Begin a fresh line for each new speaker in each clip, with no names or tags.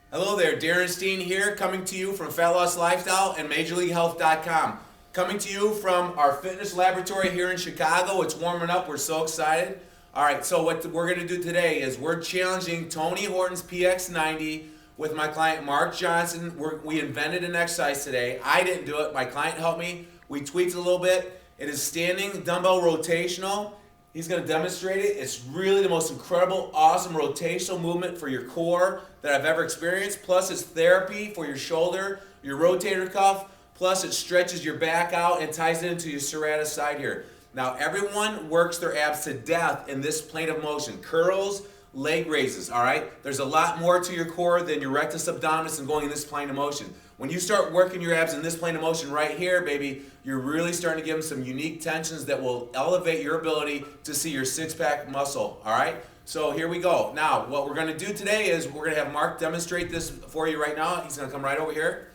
Hello there, Darin Steen here, coming to you from Fat Loss Lifestyle and MajorLeagueHealth.com. Coming to you from our fitness laboratory here in Chicago. It's warming up, we're so excited. All right, so what we're gonna do today is we're challenging Tony Horton's PX90 with my client Mark Johnson. We invented an exercise today. I didn't do it, my client helped me. We tweaked it a little bit. It is standing dumbbell rotational. He's going to demonstrate it. It's really the most incredible, awesome rotational movement for your core that I've ever experienced. Plus it's therapy for your shoulder, your rotator cuff. Plus it stretches your back out and ties it into your serratus side here. Now everyone works their abs to death in this plane of motion. Curls, leg raises, all right? There's a lot more to your core than your rectus abdominis and going in this plane of motion. When you start working your abs in this plane of motion right here, baby, you're really starting to give them some unique tensions that will elevate your ability to see your six-pack muscle, all right? So here we go. Now, what we're going to do today is we're going to have Mark demonstrate this for you right now. He's going to come right over here.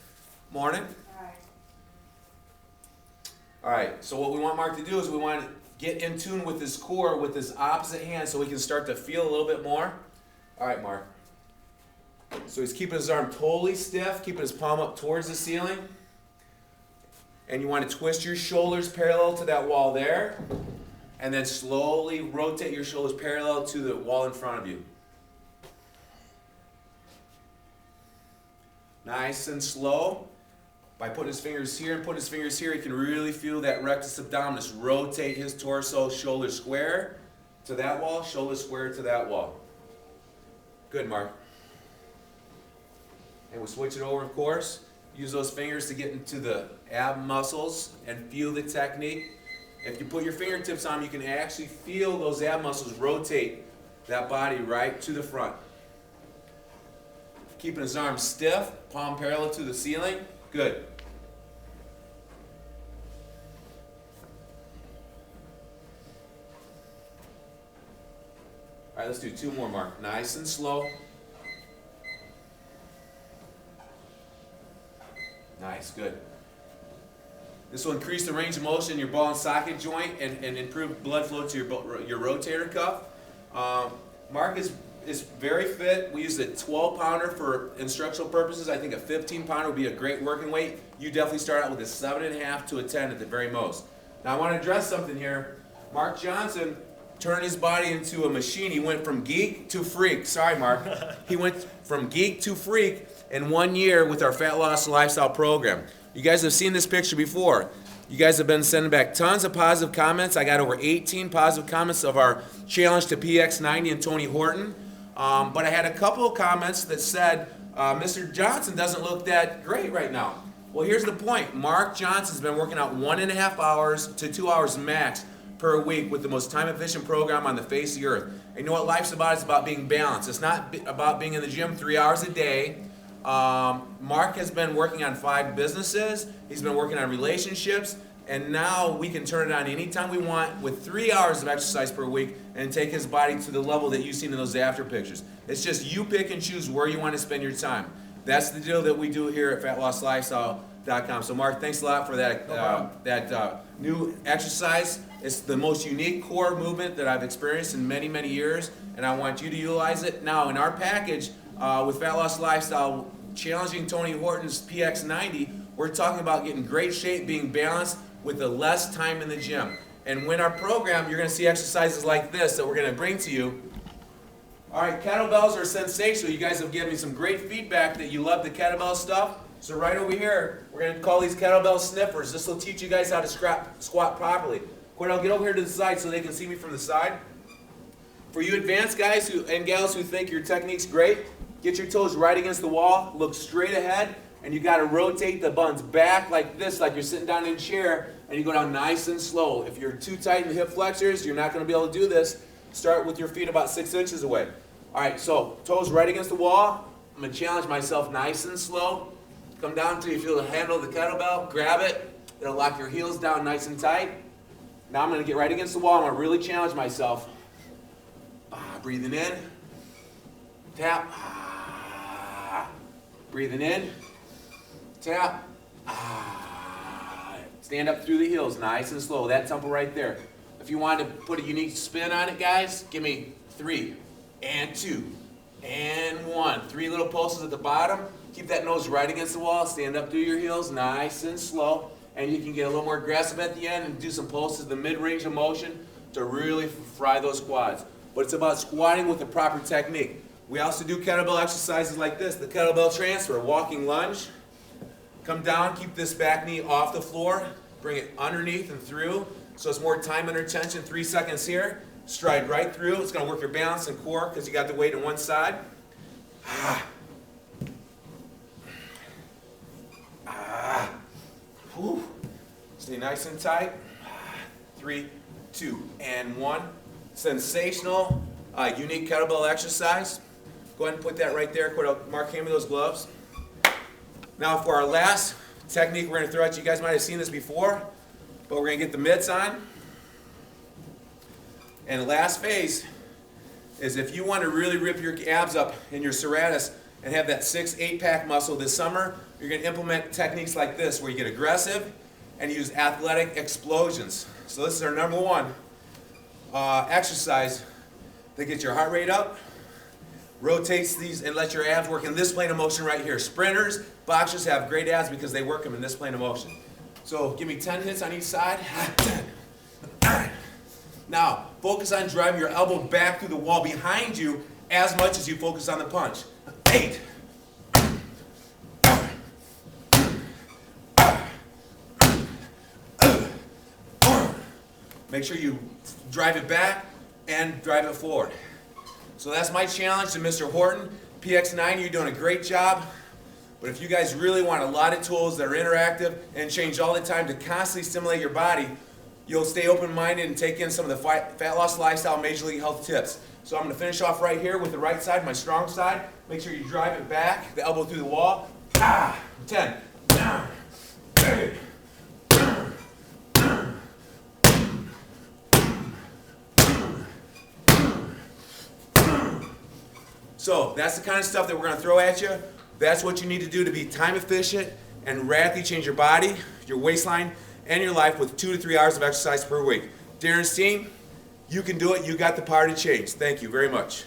Morning. All right, so what we want Mark to do is we want to get in tune with his core with his opposite hand so we can start to feel a little bit more. All right, Mark. So he's keeping his arm totally stiff, keeping his palm up towards the ceiling. And you want to twist your shoulders parallel to that wall there. And then slowly rotate your shoulders parallel to the wall in front of you. Nice and slow. By putting his fingers here and putting his fingers here, he can really feel that rectus abdominis rotate his torso, shoulder square to that wall, shoulder square to that wall. Good, Mark. And we'll switch it over, of course. Use those fingers to get into the ab muscles and feel the technique. If you put your fingertips on, you can actually feel those ab muscles rotate that body right to the front. Keeping his arms stiff, palm parallel to the ceiling. Good. All right, let's do two more, Mark. Nice and slow. Nice, good. This will increase the range of motion in your ball and socket joint and improve blood flow to your rotator cuff. Mark is very fit. We use a 12-pounder for instructional purposes. I think a 15-pounder would be a great working weight. You definitely start out with a 7.5 to a 10 at the very most. Now I want to address something here. Mark Johnson turned his body into a machine. He went from geek to freak. Sorry, Mark. He went from geek to freak in 1 year with our Fat Loss Lifestyle program. You guys have seen this picture before. You guys have been sending back tons of positive comments. I got over 18 positive comments of our challenge to PX90 and Tony Horton. But I had a couple of comments that said, Mr. Johnson doesn't look that great right now. Well, here's the point. Mark Johnson's been working out 1.5 hours to 2 hours max per week with the most time-efficient program on the face of the earth. And you know what life's about? It's about being balanced. It's not about being in the gym 3 hours a day. Mark has been working on 5 businesses. He's been working on relationships. And now we can turn it on anytime we want with 3 hours of exercise per week and take his body to the level that you've seen in those after pictures. It's just you pick and choose where you want to spend your time. That's the deal that we do here at FatLossLifestyle.com. So Mark, thanks a lot for that new exercise. It's the most unique core movement that I've experienced in many, many years, and I want you to utilize it. Now, in our package with Fat Loss Lifestyle, challenging Tony Horton's PX90, we're talking about getting great shape, being balanced with the less time in the gym. And when our program, you're going to see exercises like this that we're going to bring to you. All right, kettlebells are sensational. You guys have given me some great feedback that you love the kettlebell stuff. So right over here, we're going to call these kettlebell sniffers. This will teach you guys how to squat properly. I'll get over here to the side so they can see me from the side. For you advanced guys and gals who think your technique's great, get your toes right against the wall, look straight ahead, and you got to rotate the buns back like this, like you're sitting down in a chair, and you go down nice and slow. If you're too tight in the hip flexors, you're not going to be able to do this. Start with your feet about 6 inches away. All right, so toes right against the wall. I'm going to challenge myself nice and slow. Come down until you feel the handle of the kettlebell. Grab it. It'll lock your heels down nice and tight. Now I'm going to get right against the wall. I'm going to really challenge myself. Breathing in. Tap. Breathing in. Tap. Stand up through the heels, nice and slow. That tempo right there. If you want to put a unique spin on it, guys, give me 3 and 2 and 1. 3 little pulses at the bottom. Keep that nose right against the wall. Stand up through your heels, nice and slow. And you can get a little more aggressive at the end and do some pulses, the mid-range of motion, to really fry those quads. But it's about squatting with the proper technique. We also do kettlebell exercises like this, the kettlebell transfer, walking lunge. Come down, keep this back knee off the floor, bring it underneath and through, so it's more time under tension, 3 seconds here. Stride right through, it's gonna work your balance and core because you got the weight on one side. Whew. Stay nice and tight. 3, 2, and 1. Sensational, unique kettlebell exercise. Go ahead and put that right there. Mark, hand me those gloves. Now for our last technique we're going to throw at you, guys might have seen this before, but we're going to get the mitts on. And the last phase is if you want to really rip your abs up in your serratus and have that 6-8 pack muscle this summer, you're going to implement techniques like this where you get aggressive and use athletic explosions. So this is our number one exercise that gets your heart rate up, rotates these, and let your abs work in this plane of motion right here. Sprinters, boxers have great abs because they work them in this plane of motion. So give me 10 hits on each side. 10. Now, focus on driving your elbow back through the wall behind you as much as you focus on the punch. 8. Make sure you drive it back and drive it forward. So that's my challenge to Mr. Horton. PX90, you're doing a great job. But if you guys really want a lot of tools that are interactive and change all the time to constantly stimulate your body, you'll stay open-minded and take in some of the fat loss lifestyle major league health tips. So I'm going to finish off right here with the right side, my strong side. Make sure you drive it back, the elbow through the wall. 10. 8. So that's the kind of stuff that we're going to throw at you. That's what you need to do to be time efficient and radically change your body, your waistline, and your life with 2 to 3 hours of exercise per week. Darin, Steen, you can do it. You got the power to change. Thank you very much.